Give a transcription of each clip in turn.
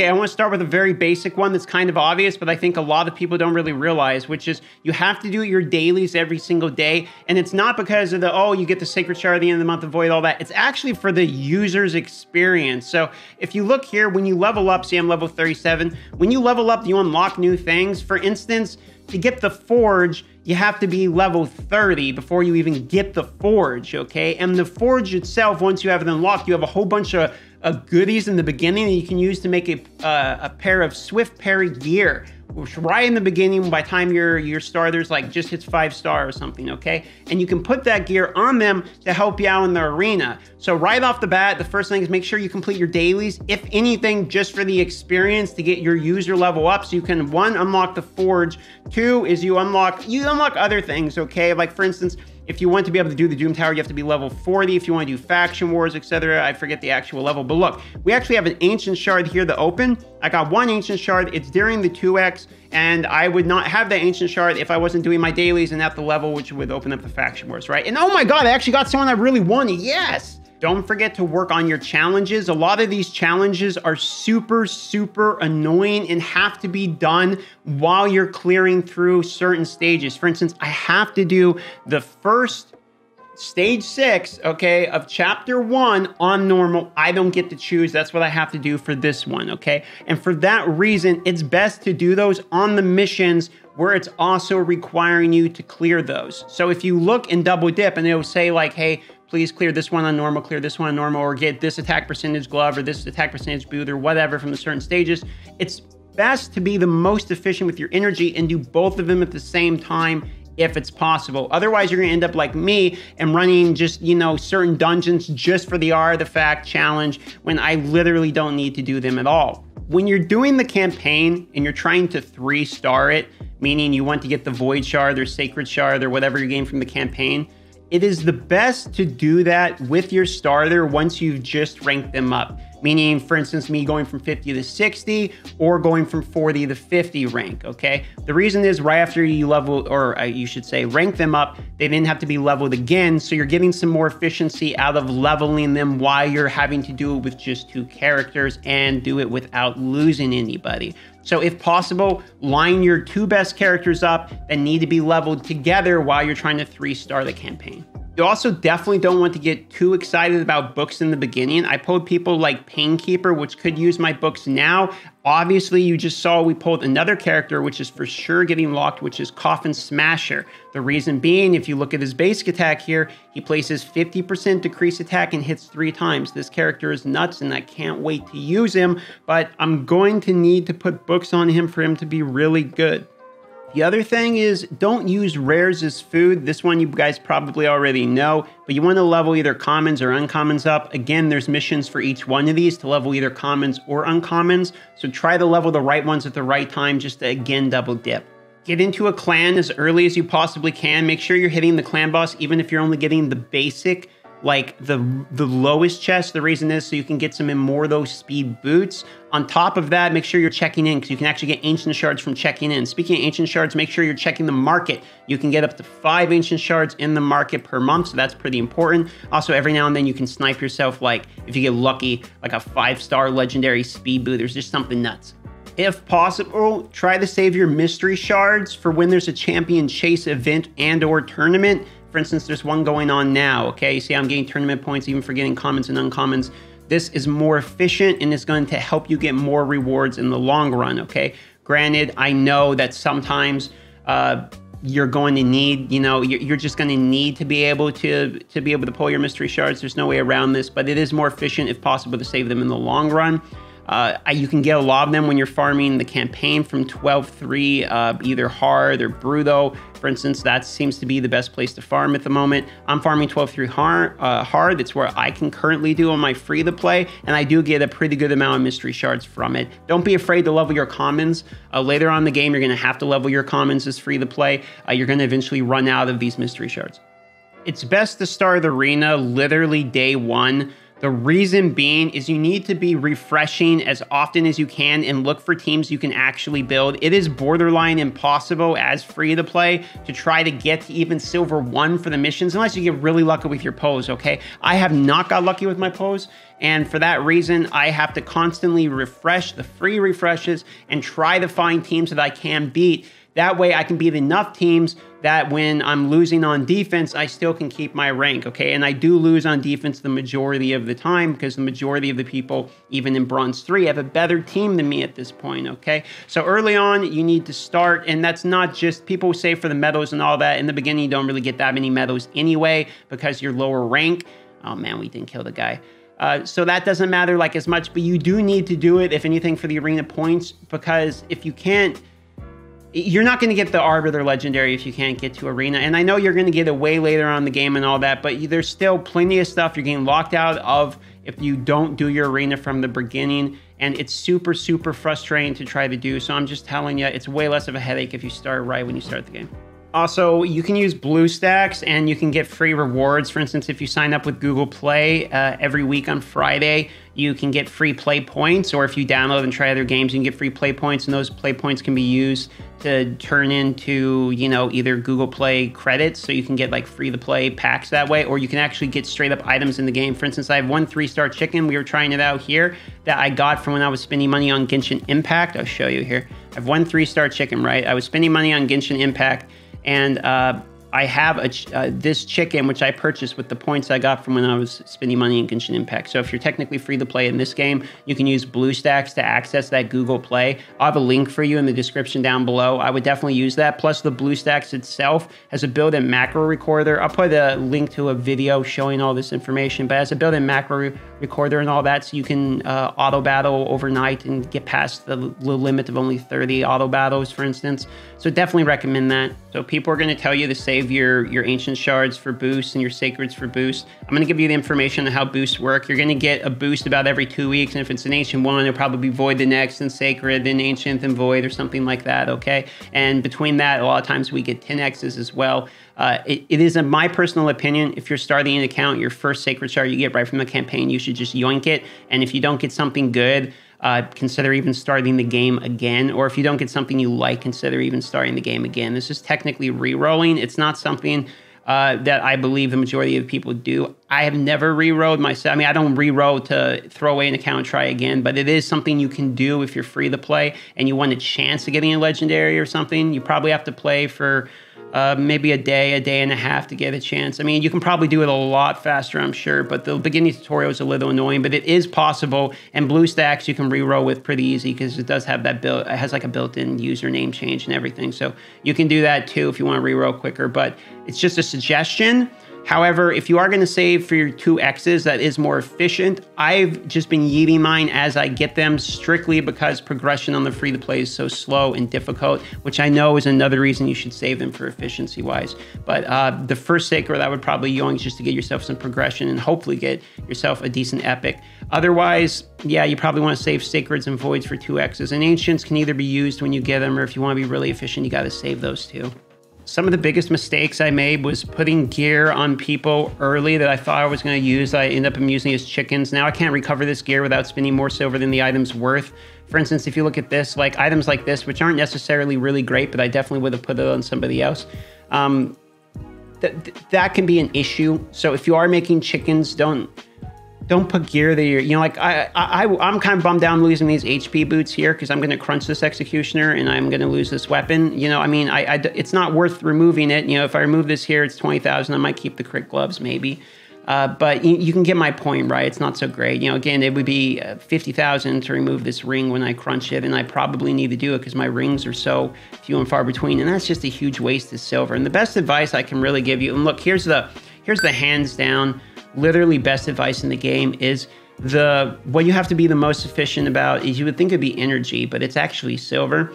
Okay, I want to start with a very basic one that's kind of obvious, but I think a lot of people don't really realize, which is you have to do your dailies every single day. And it's not because of the, oh, you get the sacred shard at the end of the month, avoid all that. It's actually for the user's experience. So if you look here, when you level up, see I'm level 37, when you level up, you unlock new things. For instance, to get the forge, you have to be level 30 before you even get the forge, okay? And the forge itself, once you have it unlocked, you have a whole bunch of goodies in the beginning that you can use to make a pair of swift parry gear, which right in the beginning, by the time your starters like just hits 5-star or something, okay? And you can put that gear on them to help you out in the arena. So right off the bat, the first thing is make sure you complete your dailies, if anything, just for the experience to get your user level up so you can, 1, unlock the forge, 2 is you unlock other things, okay? Like for instance, if you want to be able to do the Doom Tower, you have to be level 40. If you want to do faction wars, etc., I forget the actual level. But look, we actually have an ancient shard here to open. I got 1 ancient shard. It's during the 2x, and I would not have the ancient shard if I wasn't doing my dailies and at the level, which would open up the faction wars, right? And oh my god, I actually got someone I really wanted. Yes! Don't forget to work on your challenges. A lot of these challenges are super, super annoying and have to be done while you're clearing through certain stages. For instance, I have to do the first stage 6, okay, of chapter 1 on normal. I don't get to choose. That's what I have to do for this one, okay? And for that reason, it's best to do those on the missions where it's also requiring you to clear those. So if you look in double dip and it'll say like, hey, please clear this one on normal, clear this one on normal, or get this attack percentage glove or this attack percentage boot or whatever from the certain stages, it's best to be the most efficient with your energy and do both of them at the same time if it's possible. Otherwise, you're gonna end up like me and running just, you know, certain dungeons just for the artifact challenge when I literally don't need to do them at all. When you're doing the campaign and you're trying to 3-star it, meaning you want to get the Void Shard or Sacred Shard or whatever you gain from the campaign, it is the best to do that with your starter once you've just ranked them up. Meaning, for instance, me going from 50 to 60 or going from 40 to 50 rank, okay? The reason is right after you level, or you should say rank them up, they then have to be leveled again. So you're getting some more efficiency out of leveling them while you're having to do it with just 2 characters and do it without losing anybody. So if possible, line your 2 best characters up that need to be leveled together while you're trying to 3-star the campaign. You also definitely don't want to get too excited about books in the beginning. I pulled people like Painkeeper, which could use my books now. Obviously, you just saw we pulled another character, which is for sure getting locked, which is Coffin Smasher. The reason being, if you look at his basic attack here, he places 50% decreased attack and hits 3 times. This character is nuts, and I can't wait to use him, but I'm going to need to put books on him for him to be really good. The other thing is, don't use rares as food. This one you guys probably already know, but you want to level either commons or uncommons up. Again, there's missions for each one of these to level either commons or uncommons, so try to level the right ones at the right time just to, again, double dip. Get into a clan as early as you possibly can. Make sure you're hitting the clan boss, even if you're only getting the basic, like the lowest chest. The reason is so you can get some Immortal speed boots. On top of that, make sure you're checking in because you can actually get ancient shards from checking in. Speaking of ancient shards, make sure you're checking the market. You can get up to 5 ancient shards in the market per month, so that's pretty important. Also, every now and then you can snipe yourself, like if you get lucky, like a 5-star legendary speed boot. There's just something nuts. If possible, try to save your mystery shards for when there's a champion chase event and or tournament. For instance, there's one going on now, okay? You see I'm getting tournament points even for getting commons and uncommons. This is more efficient and it's going to help you get more rewards in the long run, okay? Granted, I know that sometimes you're going to need, you know, you're just going to need to be able to pull your mystery shards. There's no way around this, but it is more efficient if possible to save them in the long run. You can get a lot of them when you're farming the campaign from 12-3, either hard or bruto. For instance, that seems to be the best place to farm at the moment. I'm farming 12-3 hard. That's where I can currently do on my free-to-play, and I do get a pretty good amount of mystery shards from it. Don't be afraid to level your commons. Later on in the game, you're going to have to level your commons as free-to-play. You're going to eventually run out of these mystery shards. It's best to start the arena literally day 1. The reason being is you need to be refreshing as often as you can and look for teams you can actually build. It is borderline impossible as free to play to try to get to even silver 1 for the missions unless you get really lucky with your pose, okay? I have not got lucky with my pose, and for that reason, I have to constantly refresh the free refreshes and try to find teams that I can beat. That way I can beat enough teams that when I'm losing on defense, I still can keep my rank, okay? And I do lose on defense the majority of the time because the majority of the people, even in Bronze 3, have a better team than me at this point, okay? So early on, you need to start, and that's not just, people say for the medals and all that, in the beginning, you don't really get that many medals anyway because you're lower rank. Oh man, we didn't kill the guy. So that doesn't matter like as much, but you do need to do it, if anything, for the arena points, because if you can't, you're not going to get the Arbiter Legendary if you can't get to Arena. And I know you're going to get it way later on in the game and all that, but there's still plenty of stuff you're getting locked out of if you don't do your Arena from the beginning. And it's super, super frustrating to try to do. So I'm just telling you, it's way less of a headache if you start right when you start the game. Also, you can use BlueStacks and you can get free rewards. For instance, if you sign up with Google Play every week on Friday, you can get free play points. Or if you download and try other games, you can get free play points. And those play points can be used to turn into, you know, either Google Play credits. So you can get like free to play packs that way. Or you can actually get straight up items in the game. For instance, I have one 3-star chicken. We were trying it out here that I got from when I was spending money on Genshin Impact. I'll show you here. I have one 3-star chicken, right? I was spending money on Genshin Impact. And I have this chicken, which I purchased with the points I got from when I was spending money in Genshin Impact. So if you're technically free to play in this game, you can use BlueStacks to access that Google Play. I'll have a link for you in the description down below. I would definitely use that. Plus, the BlueStacks itself has a built-in macro recorder. I'll put a link to a video showing all this information, but it has a built-in macro recorder and all that, so you can auto battle overnight and get past the limit of only 30 auto battles, for instance. So definitely recommend that. So people are going to tell you to save your ancient shards for boost and your sacreds for boost. I'm going to give you the information on how boosts work. You're going to get a boost about every 2 weeks, and if it's an ancient one, it'll probably be void the next, then sacred, then ancient, then void, or something like that, okay? And between that, a lot of times we get 10x's as well. It is, in my personal opinion, if you're starting an account, your first sacred shard you get right from the campaign, you should just yoink it. And if you don't get something good, consider even starting the game again. Or if you don't get something you like, consider even starting the game again. This is technically re-rolling. It's not something that I believe the majority of people do. I have never re-rolled myself. I mean, I don't re-roll to throw away an account and try again, but it is something you can do if you're free to play and you want a chance of getting a legendary or something. You probably have to play for maybe a day and a half to get a chance. I mean, you can probably do it a lot faster, I'm sure, but the beginning tutorial is a little annoying, but it is possible. And BlueStacks you can re-roll with pretty easy because it does have that it has like a built-in username change and everything. So you can do that too if you want to re-roll quicker, but it's just a suggestion. However, if you are going to save for your 2x's, that is more efficient. I've just been yeeting mine as I get them strictly because progression on the free-to-play is so slow and difficult, which I know is another reason you should save them for efficiency-wise. But the first sacred, I would probably yoink just to get yourself some progression and hopefully get yourself a decent epic. Otherwise, yeah, you probably want to save sacreds and voids for 2x's. And ancients can either be used when you get them, or if you want to be really efficient, you got to save those too. Some of the biggest mistakes I made was putting gear on people early that I thought I was going to use. I ended up using as chickens. Now I can't recover this gear without spending more silver than the item's worth. For instance, if you look at this, like items like this, which aren't necessarily really great, but I definitely would have put it on somebody else. That can be an issue. So if you are making chickens, don't put gear that you're, you know, like I'm kind of bummed down losing these HP boots here because I'm going to crunch this executioner and I'm going to lose this weapon. You know, I mean, it's not worth removing it. You know, if I remove this here, it's 20,000. I might keep the crit gloves maybe. But you can get my point, right? It's not so great. You know, again, it would be 50,000 to remove this ring when I crunch it, and I probably need to do it because my rings are so few and far between, and that's just a huge waste of silver. And the best advice I can really give you, and look, here's the hands down, literally best advice in the game is what you have to be the most efficient about is you would think it'd be energy, but it's actually silver.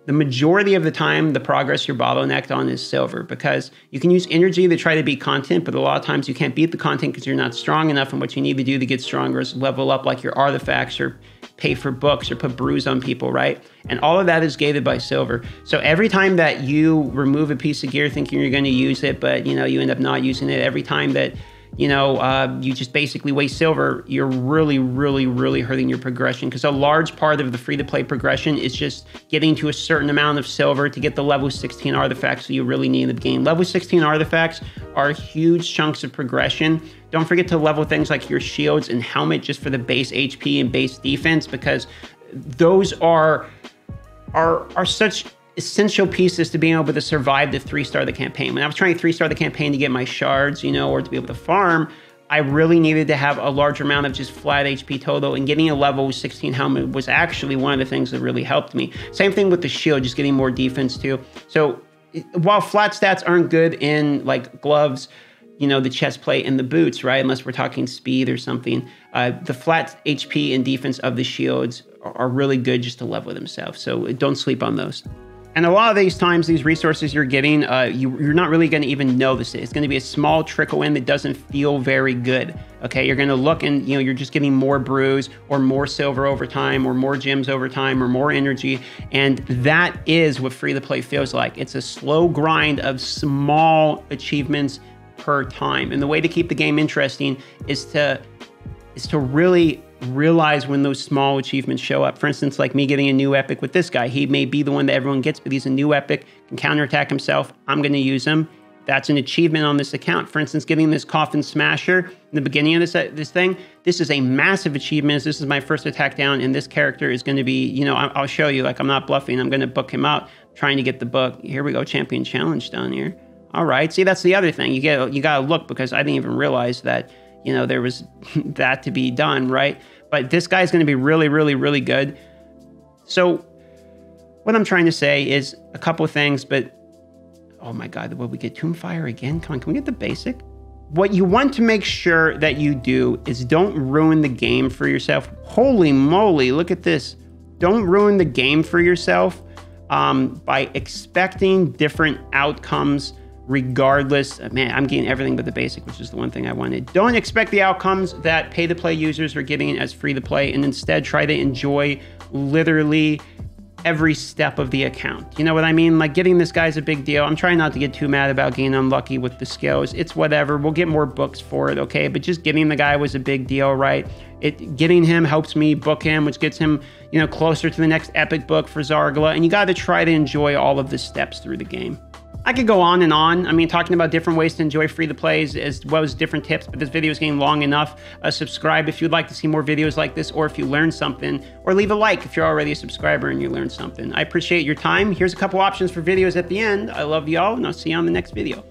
The majority of the time, the progress you're bottlenecked on is silver because you can use energy to try to beat content, but a lot of times you can't beat the content because you're not strong enough, and what you need to do to get stronger is level up like your artifacts or pay for books or put brews on people, right? And all of that is gated by silver. So every time that you remove a piece of gear thinking you're going to use it, but you know you end up not using it, every time that you just basically waste silver, you're really, really, really hurting your progression, because a large part of the free-to-play progression is just getting to a certain amount of silver to get the level 16 artifacts that you really need in the game. Level 16 artifacts are huge chunks of progression. Don't forget to level things like your shields and helmet just for the base HP and base defense, because those are such essential pieces to being able to survive the 3-star the campaign. When I was trying to 3-star the campaign to get my shards, or to be able to farm, I really needed to have a large amount of just flat HP total, and getting a level 16 helmet was actually one of the things that really helped me. Same thing with the shield, just getting more defense too. So while flat stats aren't good in like gloves, the chest plate and the boots, right? Unless we're talking speed or something, the flat HP and defense of the shields are really good just to level themselves. So don't sleep on those. And a lot of these times, these resources you're getting, you're not really going to even notice it. It's going to be a small trickle in that doesn't feel very good. Okay, you're going to look and you're just getting more brews or more silver over time or more gems over time or more energy. And that is what free-to-play feels like. It's a slow grind of small achievements per time. And the way to keep the game interesting is to really realize when those small achievements show up. For instance, like me getting a new epic with this guy. He may be the one that everyone gets, but he's a new epic, can counterattack himself. I'm going to use him. That's an achievement on this account. For instance, getting this coffin smasher in the beginning of this thing, this is a massive achievement. This is my first attack down, and this character is going to be, I'll show you, like I'm not bluffing. I'm going to book him out, trying to get the book. Here we go, champion challenge down here. All right, see, that's the other thing. You got to look, because I didn't even realize that, there was that to be done, right? But this guy's going to be really, really, really good. So what I'm trying to say is a couple of things, but oh my God, will we get Tomb Fire again? Come on, can we get the basic? What you want to make sure that you do is don't ruin the game for yourself. Holy moly, look at this. Don't ruin the game for yourself by expecting different outcomes regardless. Man, I'm getting everything but the basic, which is the one thing I wanted. Don't expect the outcomes that pay-to-play users are getting as free-to-play, and instead try to enjoy literally every step of the account. You know what I mean? Like, getting this guy's a big deal. I'm trying not to get too mad about getting unlucky with the skills. It's whatever. We'll get more books for it, okay? But just getting the guy was a big deal, right? Getting him helps me book him, which gets him, closer to the next epic book for Zargala. And you got to try to enjoy all of the steps through the game. I could go on and on. I mean, talking about different ways to enjoy free-to-plays as well as different tips, but this video is getting long enough. Subscribe if you'd like to see more videos like this, or if you learned something, or leave a like if you're already a subscriber and you learned something. I appreciate your time. Here's a couple options for videos at the end. I love y'all, and I'll see you on the next video.